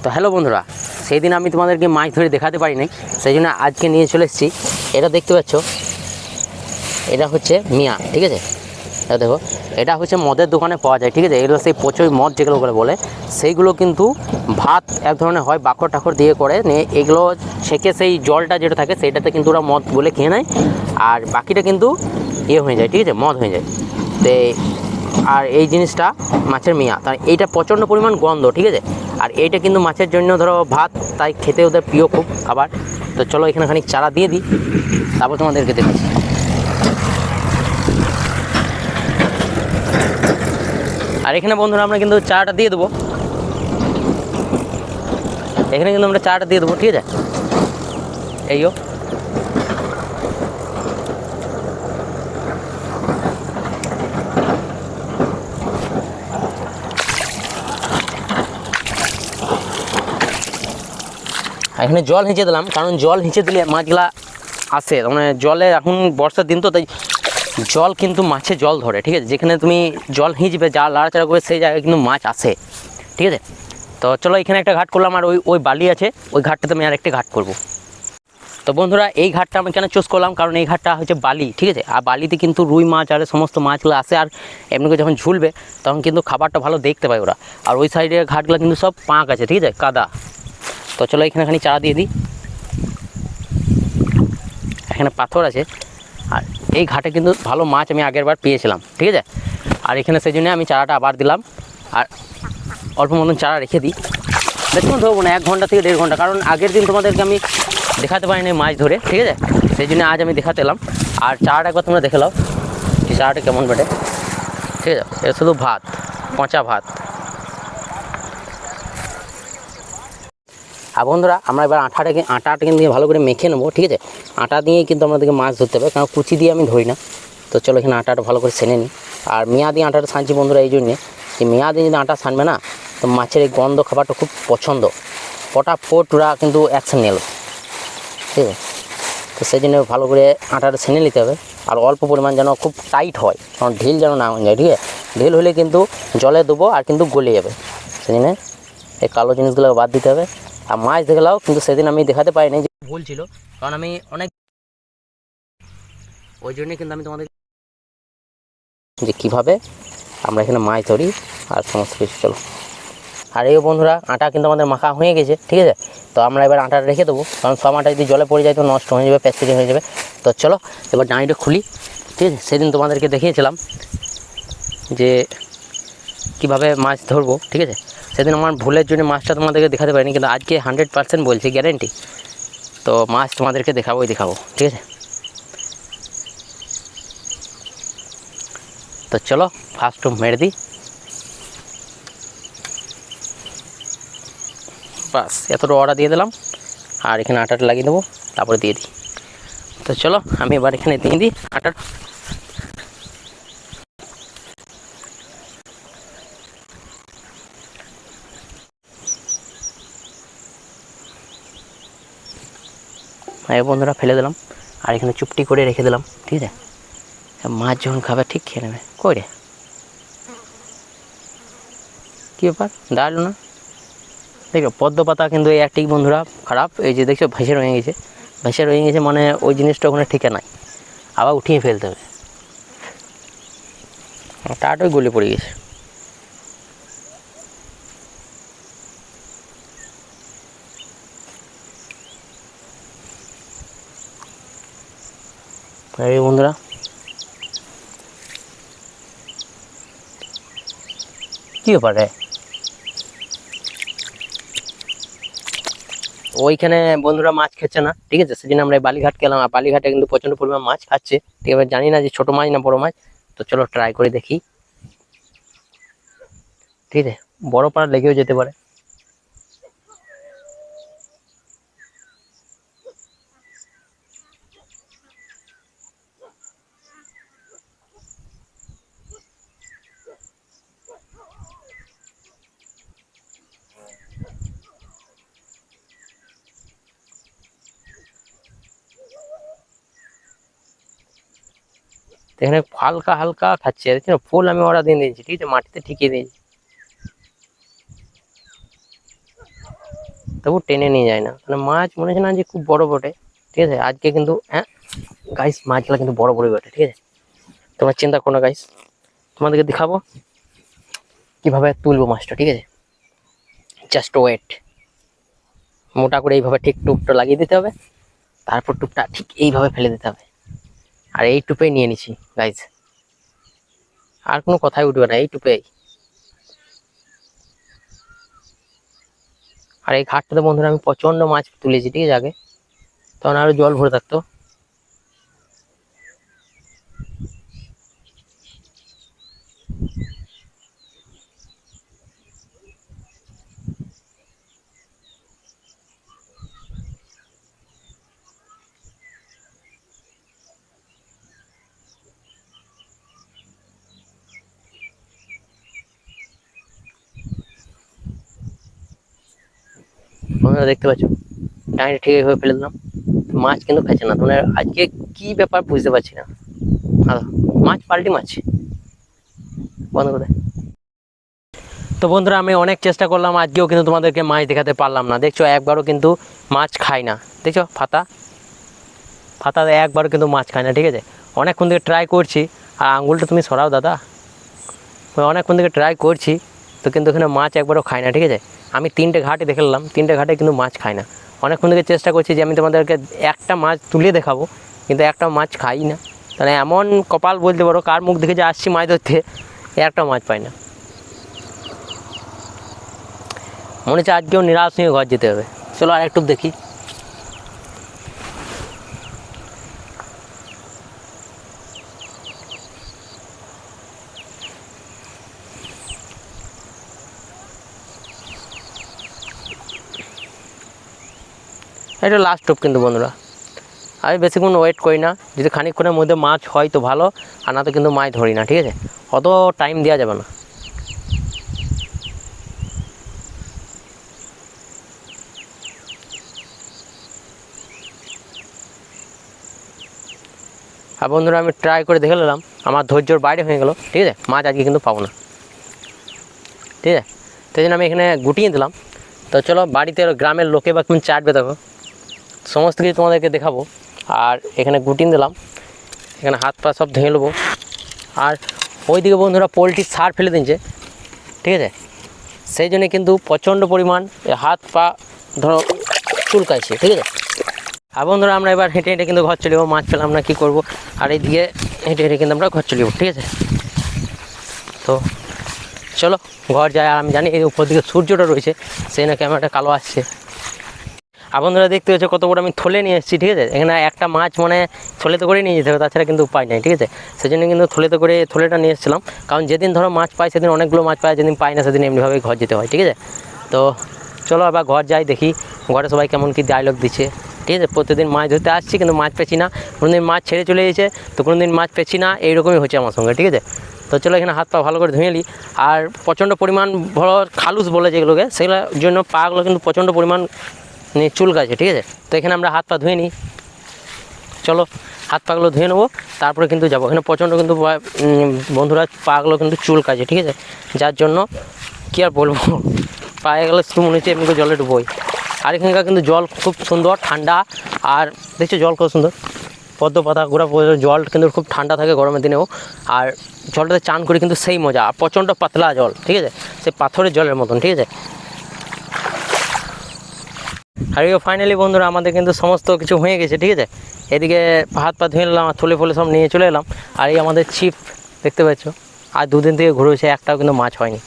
তো হ্যালো বন্ধুরা, সেই দিন আমি তোমাদেরকে মাছ ধরে দেখাতে পারিনি, সেই জন্য আজকে নিয়ে চলে এসেছি। এটা দেখতে পাচ্ছ, এটা হচ্ছে মিয়া, ঠিক আছে। এটা দেখো, এটা হচ্ছে মদের দোকানে পাওয়া যায়, ঠিক আছে। এগুলো সেই পচই মদ যেগুলো বলে, সেইগুলো কিন্তু ভাত এক ধরনের হয়, বাকর টাকর দিয়ে করে নিয়ে এগুলো ছেঁকে সেই জলটা যেটা থাকে সেইটাতে কিন্তু ওরা মদ বলে খেয়ে নেয়, আর বাকিটা কিন্তু হয়ে যায়, ঠিক আছে, মদ হয়ে যায়। তো আর এই জিনিসটা মাছের মিয়া, তাই এইটা প্রচণ্ড পরিমাণ গন্ধ, ঠিক আছে। আর এইটা কিন্তু মাছের জন্য ধরো ভাত, তাই খেতে ওদের প্রিয় খুব খাবার। তো চলো এখানে খানিক চারা দিয়ে দিই, তারপর তোমাদেরকে দেখাচ্ছি। আর এখানে বন্ধুরা আমরা কিন্তু চারাটা দিয়ে দেবো, এখানে কিন্তু আমরা চারাটা দিয়ে দেবো, ঠিক আছে। এইও এখানে জল হিঁচে দিলাম, কারণ জল হিঁচে দিলে মাছগুলা আসে, মানে জলে এখন বর্ষার দিন তো, তাই জল কিন্তু মাছে জল ধরে, ঠিক আছে। যেখানে তুমি জল হিঁচবে, যা লাড়াচাড়া করবে সেই জায়গায় কিন্তু মাছ আসে, ঠিক আছে। তো চলো এখানে একটা ঘাট করলাম, আর ওই বালি আছে, ওই ঘাটটাতে আমি আর একটা ঘাট করব। তো বন্ধুরা এই ঘাটটা আমি কেন চুজ করলাম, কারণ এই ঘাটটা হচ্ছে বালি, ঠিক আছে। আর বালিতে কিন্তু রুই মাছ আর সমস্ত মাছগুলো আসে, আর এমনি করে যখন ঝুলবে তখন কিন্তু খাবারটা ভালো দেখতে পায় ওরা। আর ওই সাইডে ঘাটগুলো কিন্তু সব পাঁক আছে, ঠিক আছে, কাদা। তো চলো এখানে খানি চারা দিয়ে দিই, এখানে পাথর আছে। আর এই ঘাটে কিন্তু ভালো মাছ আমি আগের বার পেয়েছিলাম, ঠিক আছে। আর এখানে সেই জন্য আমি চারাটা আবার দিলাম, আর অল্প মতন চারা রেখে দিই। বেশিক্ষণ ধরবো না, 1 ঘন্টা থেকে 1.5 ঘন্টা, কারণ আগের দিন তোমাদেরকে আমি দেখাতে পারিনি মাছ ধরে, ঠিক আছে। সেই জন্য আজ আমি দেখাতে এলাম। আর চারাটা একবার তোমরা দেখে নাও, এই চারাটা কেমন বেটে, ঠিক আছে। এটা শুধু ভাত, পচা ভাত। আর বন্ধুরা আমরা এবার আটাটা কিন্তু ভালো করে মেখে নেবো, ঠিক আছে। আটা দিয়েই কিন্তু আমাদেরকে মাছ ধরতে হবে, কারণ কুচি দিয়ে আমি ধরি না। তো চলো এখানে আটাটা ভালো করে সেনে নিই। আর মেয়া দিয়ে আটাটা ছানছি বন্ধুরা এই জন্যে, যে মেয়া দিয়ে যদি আটা ছানবে না, তো মাছের এই গন্ধ খাবারটা খুব পছন্দ, ফটাফট ওরা কিন্তু অ্যাকশন নিল, ঠিক আছে। তো সেই জন্য ভালো করে আটাটা ছেনে নিতে হবে। আর অল্প পরিমাণ যেন খুব টাইট হয়, কারণ ঢিল যেন না হয়ে যায়, ঠিক আছে। ঢিল হলে কিন্তু জলে দেবো আর কিন্তু গলে যাবে, সেই জন্য এই কালো জিনিসগুলো বাদ দিতে হবে। আর মাছ দেখলাও কিন্তু সেদিন আমি দেখাতে পারিনি, যে ভুল ছিল, কারণ আমি অনেক, ওই জন্যে কিন্তু আমি তোমাদের যে কীভাবে আমরা এখানে মাছ ধরি আর সমস্ত কিছু। চলো, আর এই বন্ধুরা আটা কিন্তু আমাদের মাখা হয়ে গেছে, ঠিক আছে। তো আমরা এবার আটাটা রেখে দেবো, কারণ সব আটা যদি জলে পড়ে যায় তো নষ্ট হয়ে যাবে, প্যাচেরি হয়ে যাবে। তো চলো এবার ডাঁড়িটা খুলি, ঠিক আছে। সেদিন তোমাদেরকে দেখিয়েছিলাম যে কীভাবে মাছ ধরবো, ঠিক আছে। সেদিন আমার ভুলের জন্য মাছটা তোমাদেরকে দেখাতে পারিনি, কিন্তু আজকে 100% বলছি, গ্যারেন্টি। তো মাছ তোমাদেরকে দেখাবোই দেখাবো, ঠিক আছে। তো চলো ফার্স্ট মেরে দিই, বাস এতটা অর্ডার দিয়ে দিলাম। আর এখানে আটাটা লাগিয়ে দেবো, তারপরে দিয়ে দিই। তো চলো আমি এবার এখানে দিয়ে দিই আটাটা। বন্ধুরা ফেলে দিলাম, আর এখানে চুপটি করে রেখে দিলাম, ঠিক আছে। মাছ যখন খাবে ঠিক খেয়ে নেবে। কই রে, কী ব্যাপার, দাঁড়ালো না? দেখো পদ্ম পাতা কিন্তু এই একটি বন্ধুরা খারাপ, এই যে দেখছো ভেসে রয়ে গেছে, মানে ওই জিনিসটা ওখানে ঠিকা নাই, আবার উঠিয়ে ফেলতে হবে। টাটই গলে পড়ে গেছে। এই বন্ধুরা কী ব্যাপার রে, ওইখানে বন্ধুরা মাছ খেচ্ছে না, ঠিক আছে। সেদিন আমরা বালিঘাট গেলাম, আর বালিঘাটে কিন্তু প্রচণ্ড পরিমাণ মাছ খাচ্ছে, ঠিক আছে। জানি না যে ছোটো মাছ না বড়ো মাছ, তো চলো ট্রাই করে দেখি, ঠিক আছে। বড় পাড়া লেগেও যেতে পারে। এখানে হালকা হালকা খাচ্ছে, দেখছি ফুল আমি অর্ডার দিয়ে দিয়েছি, ঠিক আছে, মাটিতে ঠিকিয়ে দিয়েছি। তবু টেনে নিয়ে যায় না, মানে মাছ মনে হচ্ছে না যে খুব বড় বটে, ঠিক আছে। আজকে কিন্তু হ্যাঁ গাইস মাছগুলো কিন্তু বড় বড়ই বটে, ঠিক আছে। তোমরা চিন্তা করো না গাইস, তোমাদেরকে দেখাবো কিভাবে তুলবো মাছটা, ঠিক আছে। Just wait. মোটা করে এইভাবে ঠিক টুপটা লাগিয়ে দিতে হবে, তারপর টুপটা ঠিক এইভাবে ফেলে দিতে হবে। আর এই টুপেই নিয়ে নিছি গাইস, আর কোনো কথাই উঠবে না, এই টুপেই। আর এই ঘাটটাতে বন্ধুরা আমি প্রচন্ড মাছ তুলেছি, ঠিক আছে। আগে তখন আরো জল ভরে থাকতো। বন্ধুরা দেখতে পাচ্ছ টাইমটা ঠিক এইভাবে ফেলে দিলাম, মাছ কিন্তু খাচ্ছে না। তোমরা আজকে কি ব্যাপার বুঝতে পারছি না, মাছ পাল্টি মাছ বন্ধ করে। তো বন্ধুরা আমি অনেক চেষ্টা করলাম, আজকেও কিন্তু তোমাদেরকে মাছ দেখাতে পারলাম না। দেখছো একবারও কিন্তু মাছ খাই না, দেখছো ফাতা একবারও কিন্তু মাছ খায় না, ঠিক আছে। অনেকক্ষণ থেকে ট্রাই করছি, আর আঙুলটা তুমি সরাও দাদা, অনেকক্ষণ থেকে ট্রাই করছি তো কিন্তু এখানে মাছ একবারও খায় না, ঠিক আছে। আমি 3টে ঘাটে দেখে নিলাম, 3টে ঘাটে কিন্তু মাছ খায় না। অনেকক্ষণ থেকে চেষ্টা করছি যে আমি তোমাদেরকে একটা মাছ তুলে দেখাবো, কিন্তু একটা মাছ খাই না। তাহলে এমন কপাল বলতে পারো, কার মুখ দেখে যে আসছি মাছ ধরতে, একটা মাছ পাই না। মনে হচ্ছে আজকেও নিরাশ নিয়ে ঘর যেতে হবে। চলো আর একটু দেখি। এটা লাস্ট টোপ কিন্তু বন্ধুরা, আমি বেশিক্ষণ ওয়েট করি না। যদি খানিকক্ষণের মধ্যে মাছ হয় তো ভালো, আর না তো কিন্তু মাছ ধরি না, ঠিক আছে। অত টাইম দেওয়া যাবে না। আর বন্ধুরা আমি ট্রাই করে দেখে নিলাম, আমার ধৈর্যর বাইরে হয়ে গেল, ঠিক আছে। মাছ আজকে কিন্তু পাবো না, ঠিক আছে। সেই জন্য আমি এখানে গুটিয়ে দিলাম। তো চলো বাড়িতে গ্রামের লোকে বা তুমি চাটবে, দেখো সমস্ত কিছু তোমাদেরকে দেখাবো। আর এখানে গুটিয়ে দিলাম, এখানে হাত পা সব ধুয়ে নেবো। আর ওইদিকে বন্ধুরা পোলট্রির সার ফেলে দিচ্ছে, ঠিক আছে। সেই জন্যে কিন্তু প্রচণ্ড পরিমাণ হাত পা ধরো চুলকাইছে, ঠিক আছে। আর বন্ধুরা আমরা এবার হেঁটে হেঁটে কিন্তু ঘর চলে যাবো, মাছ পেলাম না কী করবো। আর এইদিকে হেঁটে হেঁটে কিন্তু আমরা ঘর চলে যাবো, ঠিক আছে। তো চলো ঘর যায়। আর আমি জানি এই উপর দিকে সূর্যটা রয়েছে, সেই না ক্যামেরাটা কালো আসছে। আর বন্ধুরা দেখতে হচ্ছে কত বড় আমি থলে নিয়ে এসেছি, ঠিক আছে। এখানে একটা মাছ মানে থলেতে করে নিয়ে যেতে হবে, তাছাড়া কিন্তু উপায় নেই, ঠিক আছে। সেই জন্য কিন্তু থলেটা নিয়ে এসেছিলাম, কারণ যেদিন ধরো মাছ পাই সেদিন অনেকগুলো মাছ পাই, যেদিন পাই না সেদিন এমনিভাবেই ঘর যেতে হয়, ঠিক আছে। তো চলো আবার ঘর যাই, দেখি ঘরে সবাই কেমন কী ডায়লগ দিচ্ছে, ঠিক আছে। প্রতিদিন মাছ ধরতে আসছি কিন্তু মাছ পেছি না, কোনোদিন মাছ ছেড়ে চলে গেছে তো কোনোদিন মাছ পেছি না, এইরকমই হচ্ছে আমার সঙ্গে, ঠিক আছে। তো চলো এখানে হাত পা ভালো করে ধুয়ে নিই। আর প্রচণ্ড পরিমাণ বড় খালুস বলে যেগুলোকে, সেগুলোর জন্য পাগুলো কিন্তু প্রচণ্ড পরিমাণ চুলকাছে, ঠিক আছে। তো এখানে আমরা হাত পা ধুয়ে নিই, চলো হাত পাগুলো ধুয়ে নেবো, তারপরে কিন্তু যাবো। এখানে প্রচণ্ড কিন্তু বন্ধুরা পাগুলো কিন্তু চুলকাছে, ঠিক আছে। যার জন্য কী আর বলবো, পায়ে গেলে শুধু মনে হচ্ছে এমনি করে জলে ডুবোই। আর এখানকার কিন্তু জল খুব সুন্দর ঠান্ডা, আর দেখছো জল খুব সুন্দর পদ্ম পাতা ঘোরা জল কিন্তু খুব ঠান্ডা থাকে গরমের দিনেও। আর জলটাতে চান করে কিন্তু সেই মজা, আর প্রচণ্ড পাতলা জল, ঠিক আছে, সেই পাথরের জলের মতন, ঠিক আছে। আর ফাইনালি বন্ধুরা আমাদের কিন্তু সমস্ত কিছু হয়ে গেছে, ঠিক আছে। এদিকে হাত পা ধুয়ে নিলাম, আর থলে ফলে সব নিয়ে চলে এলাম। আর এই আমাদের ছিপ দেখতে পাচ্ছ, আর দুদিন থেকে ঘুরেছে, একটাও কিন্তু মাছ হয়নি।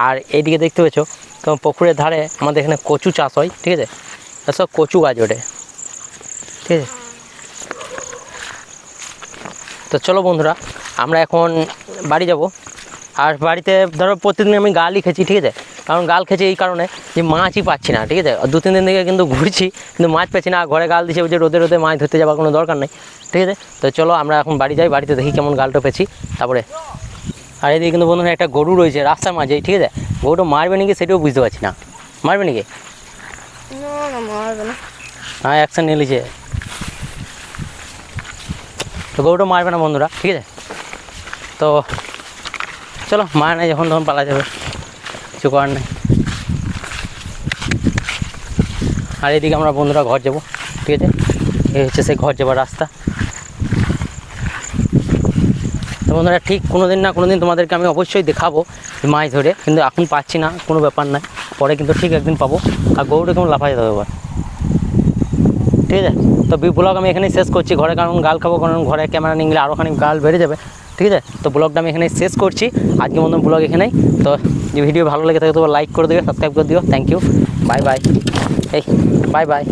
আর এইদিকে দেখতে পাচ্ছ তো পুকুরের ধারে আমাদের এখানে কচু চাষ হয়, ঠিক আছে। সব কচু গাছ ওঠে, ঠিক আছে। তো চলো বন্ধুরা আমরা এখন বাড়ি যাব। আর বাড়িতে ধরো প্রতিদিন আমি গালই খেয়েছি, ঠিক আছে। কারণ গাল খেয়েছি এই কারণে যে মাছই পাচ্ছি না, ঠিক আছে। 2-3 দিন থেকে কিন্তু ঘুরছি কিন্তু মাছ পাচ্ছি না। ঘরে গাল দিচ্ছে যে রোদে রোদে মাছ ধরতে যাওয়ার কোনো দরকার নেই, ঠিক আছে। তো চলো আমরা এখন বাড়ি যাই, বাড়িতে দেখি কেমন গালটা পেয়েছি তারপরে। আর এদিকে কিন্তু বন্ধুরা একটা গরু রয়েছে রাস্তার মাঝেই, ঠিক আছে। গরুটা মারবে নাকি সেটাও বুঝতে পারছি না, মারবে নাকি? হ্যাঁ অ্যাকশন নিয়ে নিয়েছে, তো গরুটা মারবে না বন্ধুরা, ঠিক আছে। তো চলো মার নাই যখন তখন পালা যাবে, কিছু করার নেই। আর এদিকে আমরা বন্ধুরা ঘর যাবো, ঠিক আছে। এই হচ্ছে সেই ঘর যাবার রাস্তা। তো বন্ধুরা ঠিক কোনো দিন না কোনো দিন তোমাদেরকে আমি অবশ্যই দেখাবো মাছ ধরে, কিন্তু এখন পাচ্ছি না, কোনো ব্যাপার নয়, পরে কিন্তু ঠিক একদিন পাবো। আর গরুটা কেমন লাফা যেতে হবে এবার, ঠিক আছে। তো ব্লগ আমি এখানেই শেষ করছি, ঘরে কারণ গাল খাবো, কারণ ঘরে ক্যামেরা নিয়ে গেলে আরও খানিক গাল বেড়ে যাবে, ঠিক আছে। তো ব্লগটা আমি এখানেই শেষ করছি, আজকে মতন ব্লগ এখানেই। তো যে ভিডিও ভালো লেগে থাকে তো লাইক করে দিও, সাবস্ক্রাইব করে দিও। থ্যাংক ইউ, বাই বাই, এই বাই বাই।